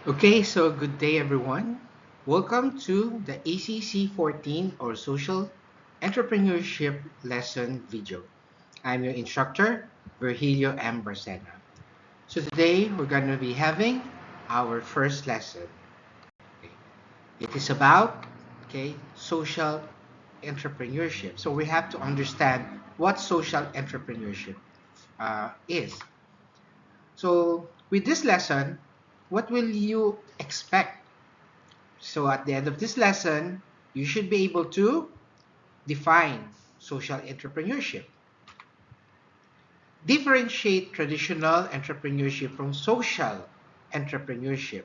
Okay, so good day everyone. Welcome to the ACC 14 or Social Entrepreneurship Lesson video. I'm your instructor, Virgilio M. Barcena. So today we're going to be having our first lesson. Okay. It is about social entrepreneurship. So we have to understand what social entrepreneurship is. So with this lesson, what will you expect? So at the end of this lesson, you should be able to define social entrepreneurship, differentiate traditional entrepreneurship from social entrepreneurship,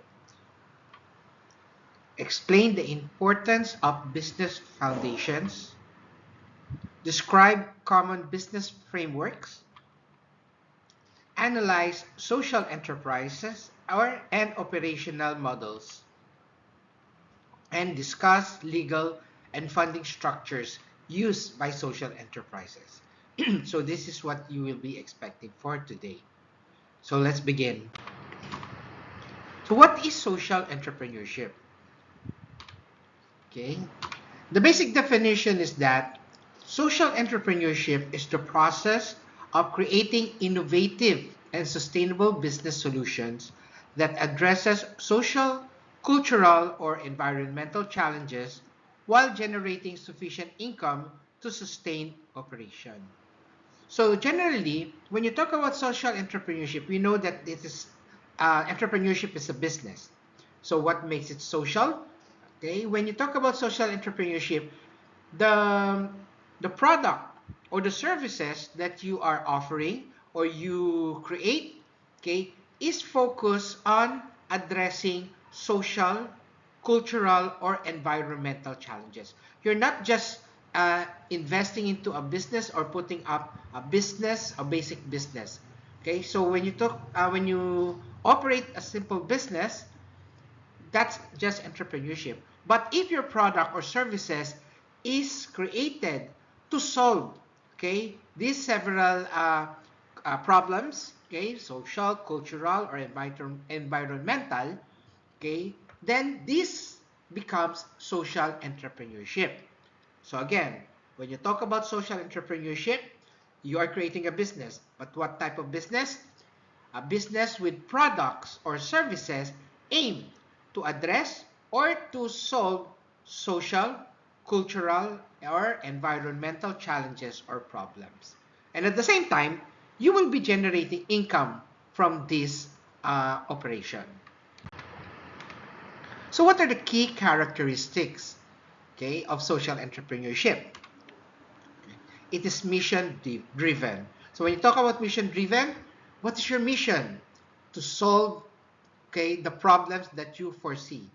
explain the importance of business foundations, describe common business frameworks, analyze social enterprises and operational models, and discuss legal and funding structures used by social enterprises. So this is what you will be expecting for today. So let's begin. So what is social entrepreneurship? Okay. The basic definition is that social entrepreneurship is the process of creating innovative and sustainable business solutions that addresses social, cultural, or environmental challenges while generating sufficient income to sustain operation. So generally, when you talk about social entrepreneurship, we know that entrepreneurship is a business. So what makes it social? Okay, when you talk about social entrepreneurship, the the product or the services that you are offering or you create, okay, is focused on addressing social, cultural, or environmental challenges. You're not just investing into a business or putting up a business, a basic business. Okay, so when you operate a simple business, that's just entrepreneurship. But if your product or services is created to solve, okay, these several problems, okay, social, cultural, or environmental, okay, then this becomes social entrepreneurship. So again, when you talk about social entrepreneurship, you are creating a business. But what type of business? A business with products or services aimed to address or to solve social, cultural, or environmental challenges or problems. And at the same time, you will be generating income from this operation. So what are the key characteristics, okay, of social entrepreneurship? It is mission driven. So when you talk about mission driven, what is your mission? To solve, okay, the problems that you foresee,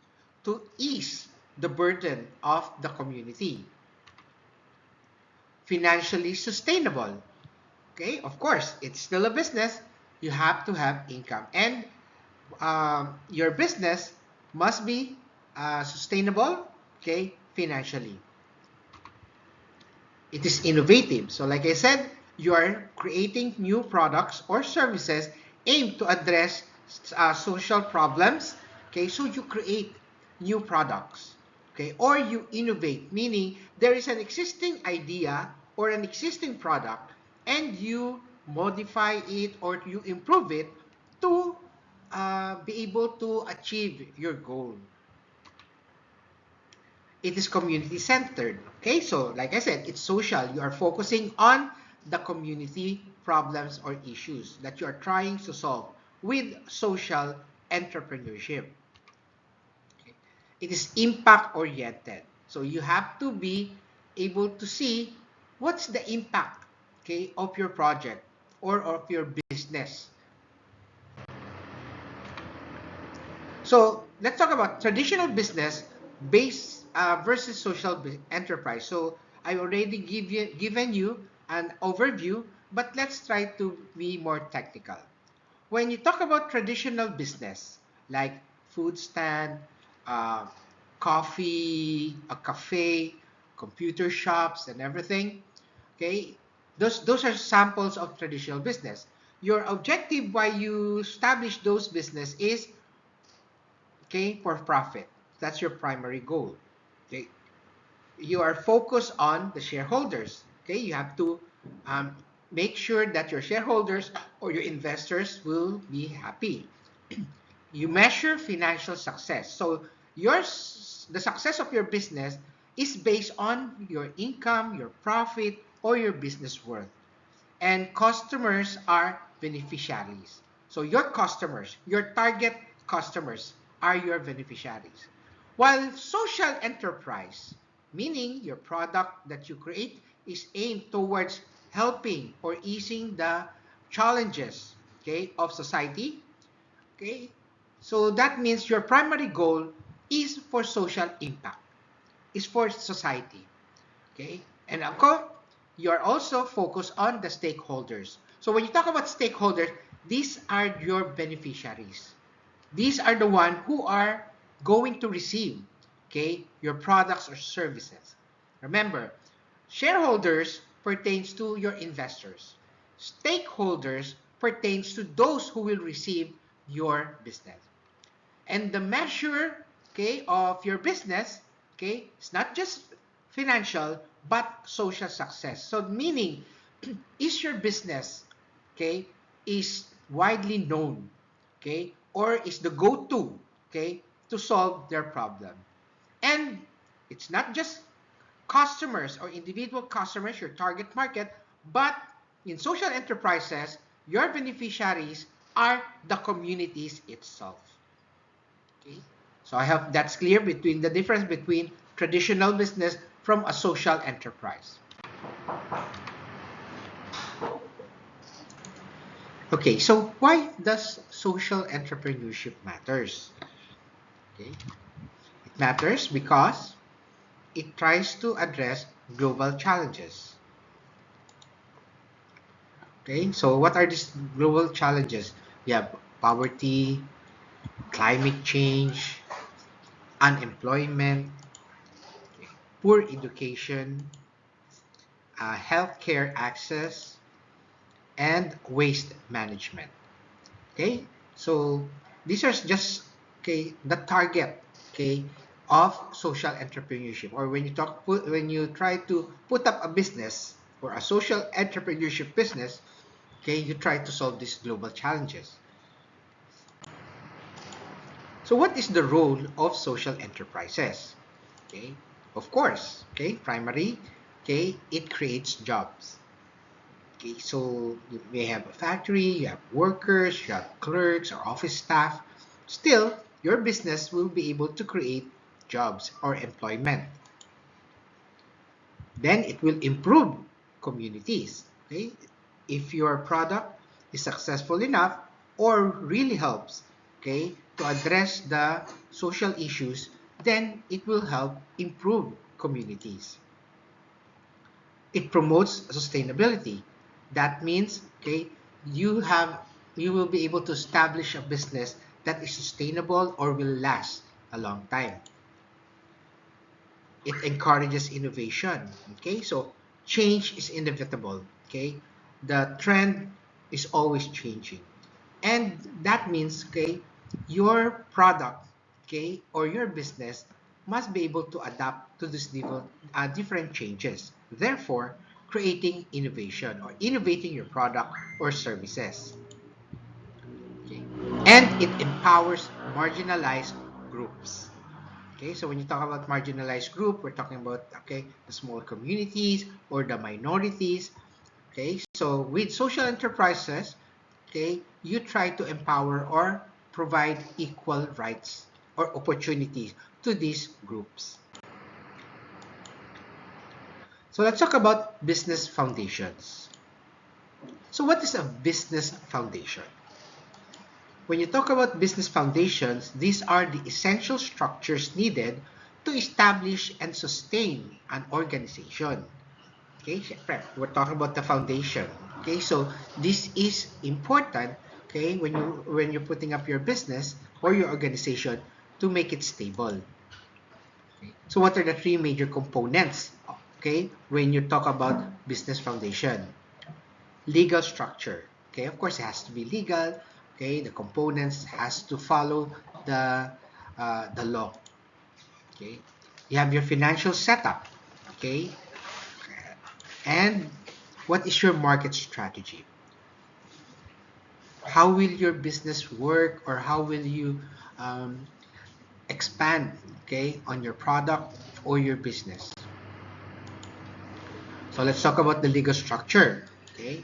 to ease the burden of the community. Financially sustainable. Okay, of course, it's still a business. You have to have income, and your business must be sustainable, okay, financially. It is innovative. So like I said, you are creating new products or services aimed to address social problems. Okay, so you create new products. Okay, or you innovate, meaning there is an existing idea or an existing product and you modify it or you improve it to be able to achieve your goal. It is community centered. Okay, so like I said, it's social. You are focusing on the community problems or issues that you are trying to solve with social entrepreneurship. Okay. It is impact oriented. So you have to be able to see what's the impact, okay, of your project or of your business. So let's talk about traditional business based versus social enterprise. So I already given you an overview, but let's try to be more technical. When you talk about traditional business, like food stand, uh, coffee, a cafe, computer shops, and everything, okay, those are samples of traditional business. Your objective why you establish those business is okay, for profit. That's your primary goal. Okay, you are focused on the shareholders. Okay, you have to um, make sure that your shareholders or your investors will be happy. You measure financial success. So the success of your business is based on your income, your profit, or your business worth. And customers are beneficiaries. So your customers, your target customers are your beneficiaries. While social enterprise, meaning your product that you create is aimed towards helping or easing the challenges, okay, of society, okay? So that means your primary goal is for social impact, is for society, okay? And of course, you are also focused on the stakeholders. So when you talk about stakeholders, these are your beneficiaries. These are the one who are going to receive, okay, your products or services. Remember, shareholders pertains to your investors. Stakeholders pertains to those who will receive your business. And the measure, okay, of your business, okay, it's not just financial but social success. So meaning, is your business, okay, is widely known, okay, or is the go-to, okay, to solve their problem. And it's not just customers or individual customers, your target market, but in social enterprises, your beneficiaries are the communities itself. Okay? So I hope that's clear between the difference between traditional business from a social enterprise. Okay, so why does social entrepreneurship matters? Okay, it matters because it tries to address global challenges. Okay, so what are these global challenges? We have poverty, climate change, unemployment, poor education, healthcare access, and waste management. Okay, so these are just, okay, the target, okay, of social entrepreneurship. Or when you try to put up a business or a social entrepreneurship business, okay, you try to solve these global challenges. So what is the role of social enterprises? Okay, of course, okay, primary, okay, it creates jobs. Okay, so you may have a factory, you have workers, you have clerks or office staff. Still, your business will be able to create jobs or employment. Then it will improve communities. Okay, if your product is successful enough or really helps, okay, to address the social issues, then it will help improve communities. It promotes sustainability. That means, okay, you have you will be able to establish a business that is sustainable or will last a long time. It encourages innovation. Okay, so change is inevitable. Okay, the trend is always changing, and that means, okay, your product, okay, or your business must be able to adapt to this different changes, therefore creating innovation or innovating your product or services. Okay, and it empowers marginalized groups. Okay, so when you talk about marginalized group, we're talking about, okay, the small communities or the minorities. Okay, so with social enterprises, okay, you try to empower or provide equal rights or opportunities to these groups. So let's talk about business foundations. So what is a business foundation? When you talk about business foundations, these are the essential structures needed to establish and sustain an organization. Okay, syempre, we're talking about the foundation. Okay, so this is important, okay, when you're putting up your business or your organization to make it stable. Okay? So what are the three major components, okay, when you talk about business foundation? Legal structure. Okay, of course it has to be legal. Okay, the components has to follow the the law. Okay, you have your financial setup. Okay, and what is your market strategy? How will your business work, or how will you um, expand, okay, on your product or your business? So let's talk about the legal structure. Okay,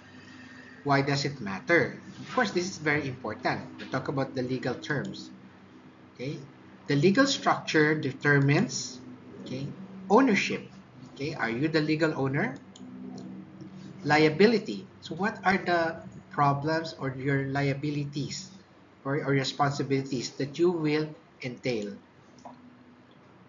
why does it matter? Of course, this is very important. We talk about the legal terms. Okay, the legal structure determines, okay, ownership. Okay, are you the legal owner? Liability. So what are the problems or your liabilities or responsibilities that you will entail?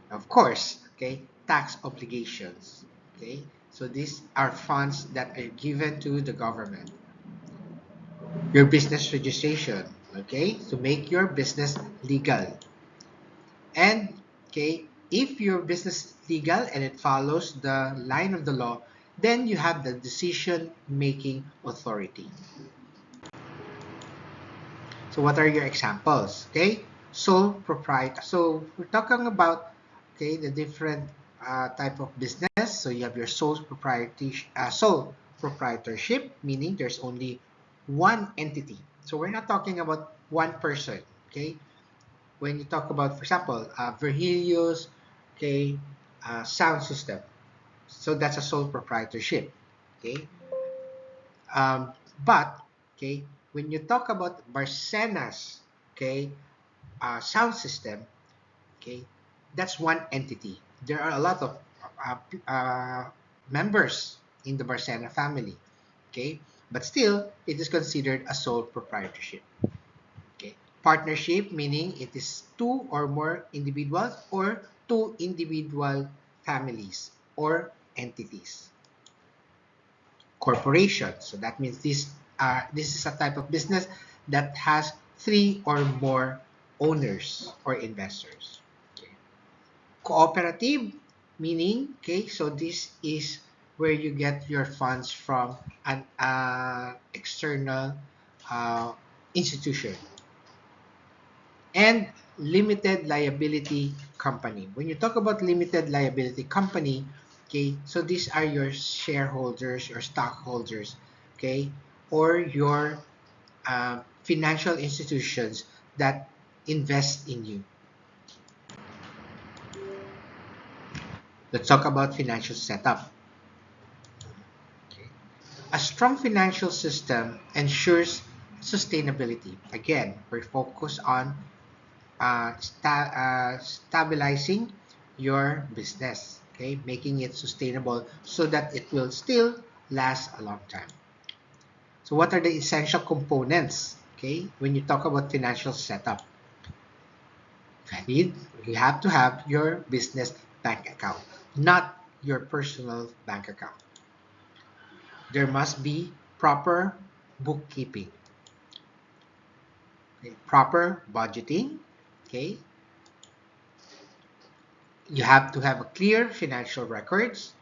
Of course, okay, tax obligations. Okay, so these are funds that are given to the government. Your business registration, okay, to make your business legal. And okay, if your business is legal and it follows the line of the law, then you have the decision making authority. So what are your examples? Okay, sole proprietor. So we're talking about, okay, the different type of business. So you have your sole proprietorship, meaning there's only one entity. So we're not talking about one person. Okay, when you talk about, for example, Virgilius, okay, sound system. So that's a sole proprietorship. Okay, um, but okay, when you talk about Barcenas, okay, sound system, okay, that's one entity. There are a lot of members in the Barcena family, okay, but still it is considered a sole proprietorship. Okay, partnership meaning it is two or more individuals or two individual families or entities. Corporation, so that means this is a type of business that has three or more owners or investors. Okay. Cooperative, meaning, okay, so this is where you get your funds from an external uh, institution. And limited liability company. When you talk about limited liability company, okay, so these are your shareholders, your stockholders, okay, or your financial institutions that invest in you. Let's talk about financial setup. Okay. A strong financial system ensures sustainability. Again, we're focused on stabilizing your business, okay, making it sustainable so that it will still last a long time. So what are the essential components, okay, when you talk about financial setup? You have to have your business bank account, not your personal bank account. There must be proper bookkeeping, okay, proper budgeting, okay. You have to have a clear financial records,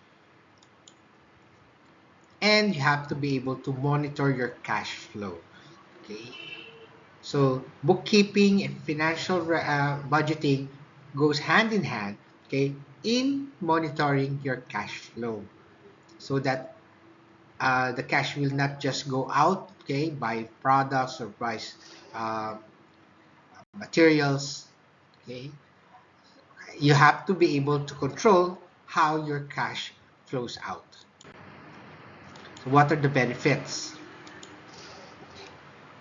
and you have to be able to monitor your cash flow. Okay, so bookkeeping and financial budgeting goes hand in hand, okay, in monitoring your cash flow, so that the cash will not just go out, okay, buy products or buy uh, materials. Okay, you have to be able to control how your cash flows out. So what are the benefits?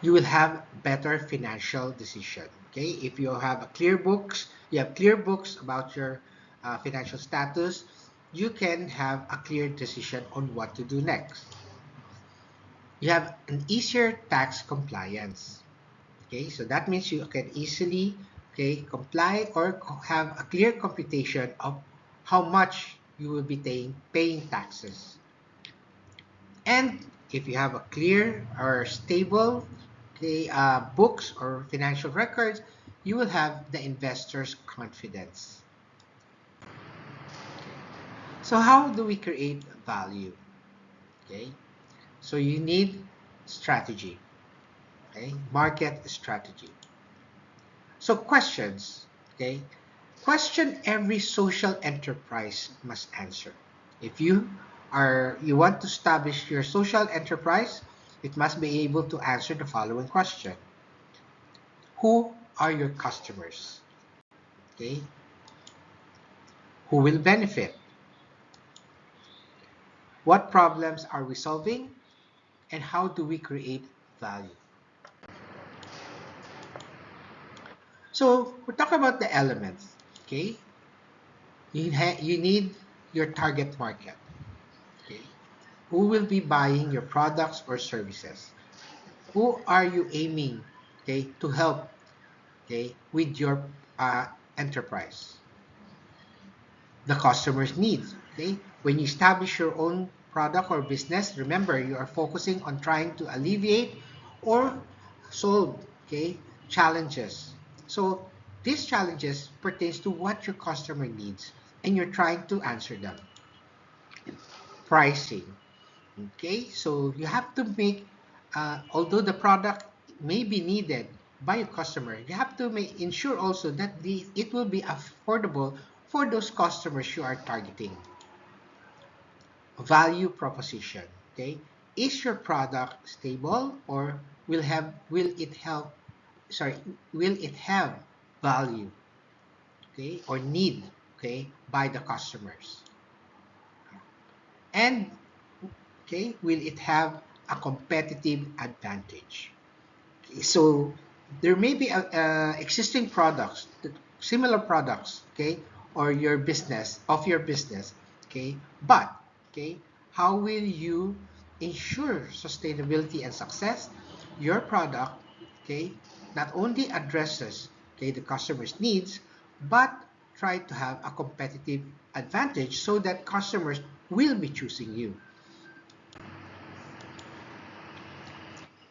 You will have better financial decision. Okay, if you have a clear books, you have clear books about your financial status, you can have a clear decision on what to do next. You have an easier tax compliance. Okay, so that means you can easily, okay, comply or have a clear computation of how much you will be paying taxes. And if you have a clear or stable, okay, books or financial records, you will have the investor's confidence. So how do we create value? Okay, so you need strategy, okay, market strategy. So questions. Okay? Question every social enterprise must answer. If you want to establish your social enterprise, it must be able to answer the following question. Who are your customers? Okay? Who will benefit? What problems are we solving? And how do we create value? So we're talking about the elements. Okay? You need your target market. Okay? Who will be buying your products or services? Who are you aiming, okay, to help, okay, with your enterprise? The customer's needs. Okay? When you establish your own product or business, remember you are focusing on trying to alleviate or solve, okay, challenges. So these challenges pertains to what your customer needs and you're trying to answer them. Pricing. Okay, so you have to make, although the product may be needed by your customer, you have to ensure also that it will be affordable for those customers you are targeting. Value proposition. Okay, is your product stable or will it have value, okay, or need, okay, by the customers, and okay, will it have a competitive advantage? Okay, so there may be existing products, similar products, okay, or your business, okay, but okay, how will you ensure sustainability and success? Your product, okay, not only addresses, okay, the customer's needs, but try to have a competitive advantage so that customers will be choosing you.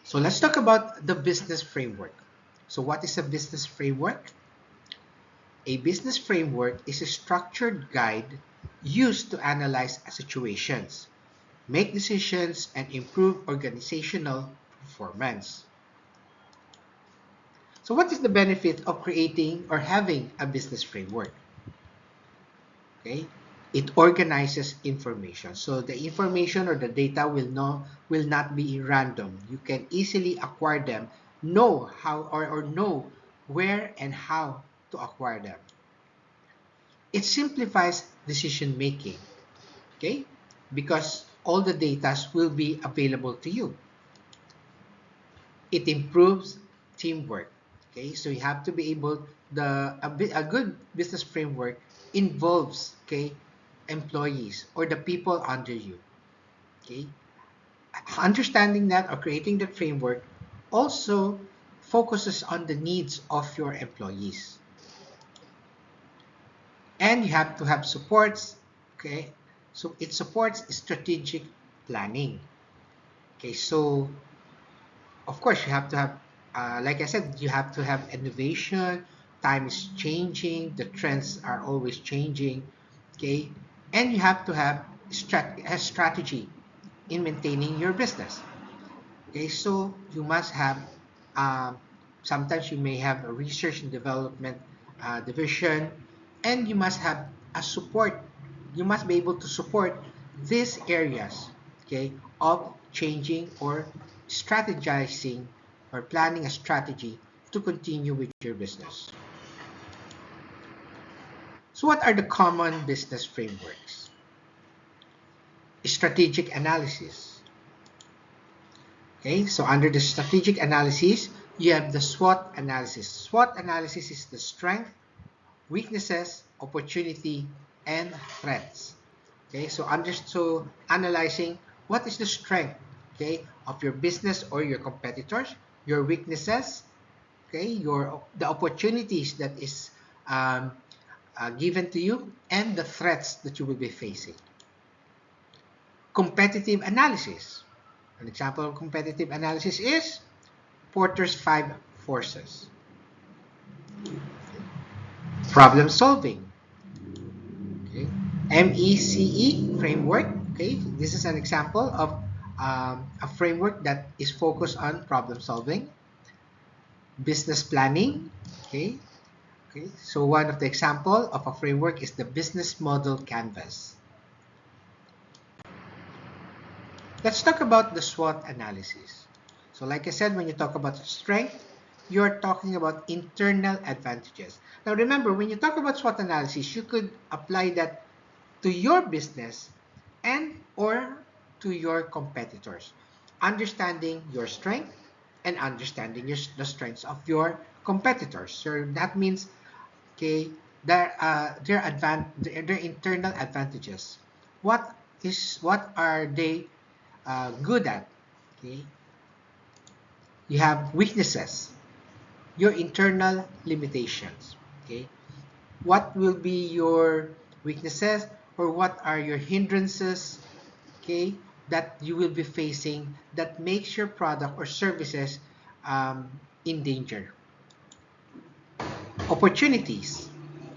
So let's talk about the business framework. So what is a business framework? A business framework is a structured guide used to analyze situations, make decisions, and improve organizational performance. So what is the benefit of creating or having a business framework? Okay, it organizes information, so the information or the data will not be random. You can easily acquire them, know how or know where and how to acquire them. It simplifies decision making, okay, because all the data will be available to you. It improves teamwork, okay, so you have to be able, a good business framework involves, okay, employees or the people under you. Okay, understanding that or creating the framework also focuses on the needs of your employees, and you have to have supports. Okay, so it supports strategic planning. Okay, so of course you have to have, like I said, you have to have innovation. Time is changing, the trends are always changing. Okay, and you have to have a strategy in maintaining your business. Okay, so you must have, um, sometimes you may have a research and development division, and you must have a support. You must be able to support these areas, okay, of changing or strategizing or planning a strategy to continue with your business. So what are the common business frameworks? Strategic analysis. Okay, so under the strategic analysis, you have the SWOT analysis. SWOT analysis is the strength, weaknesses, opportunity, and threats. Okay, so analyzing what is the strength, okay, of your business or your competitors, your weaknesses, okay, the opportunities that is um, given to you, and the threats that you will be facing. Competitive analysis. An example of competitive analysis is Porter's 5 forces. Problem solving. Okay. MECE framework. Okay, this is an example of a framework that is focused on problem solving. Business planning. Okay, Okay, so one of the example of a framework is the business model canvas. Let's talk about the SWOT analysis. So like I said, when you talk about strength, you're talking about internal advantages. Now remember, when you talk about SWOT analysis, you could apply that to your business and or to your competitors. Understanding your strength and understanding the strengths of your competitors. So that means, okay, their internal advantages. What are they good at? Okay, you have weaknesses, your internal limitations. Okay, what will be your weaknesses or what are your hindrances? Okay, that you will be facing that makes your product or services in danger. Opportunities.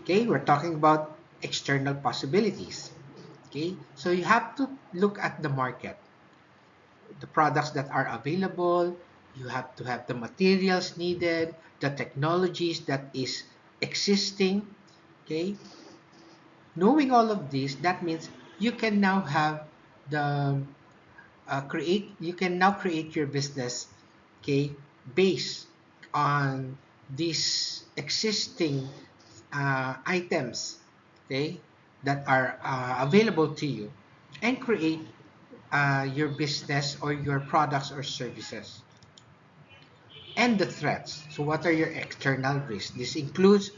Okay, we're talking about external possibilities. Okay, so you have to look at the market, the products that are available. You have to have the materials needed, the technologies that is existing. Okay, knowing all of this, that means you can now have the you can now create your business, okay, based on these existing items, okay, that are available to you, and create your business or your products or services. And the threats. So what are your external risks? This includes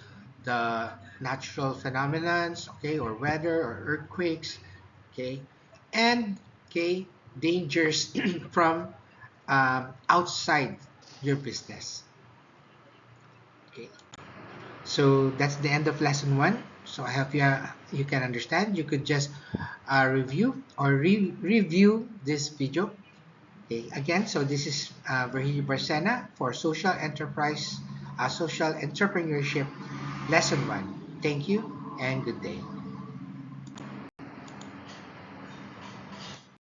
the natural phenomenons, okay, or weather or earthquakes, okay, and okay, dangers from outside your business. Okay, so that's the end of lesson one. So I hope you can understand. You could just review or review this video. Okay, again, so this is Virgilio Barcena for Social Entrepreneurship Lesson 1. Thank you and good day.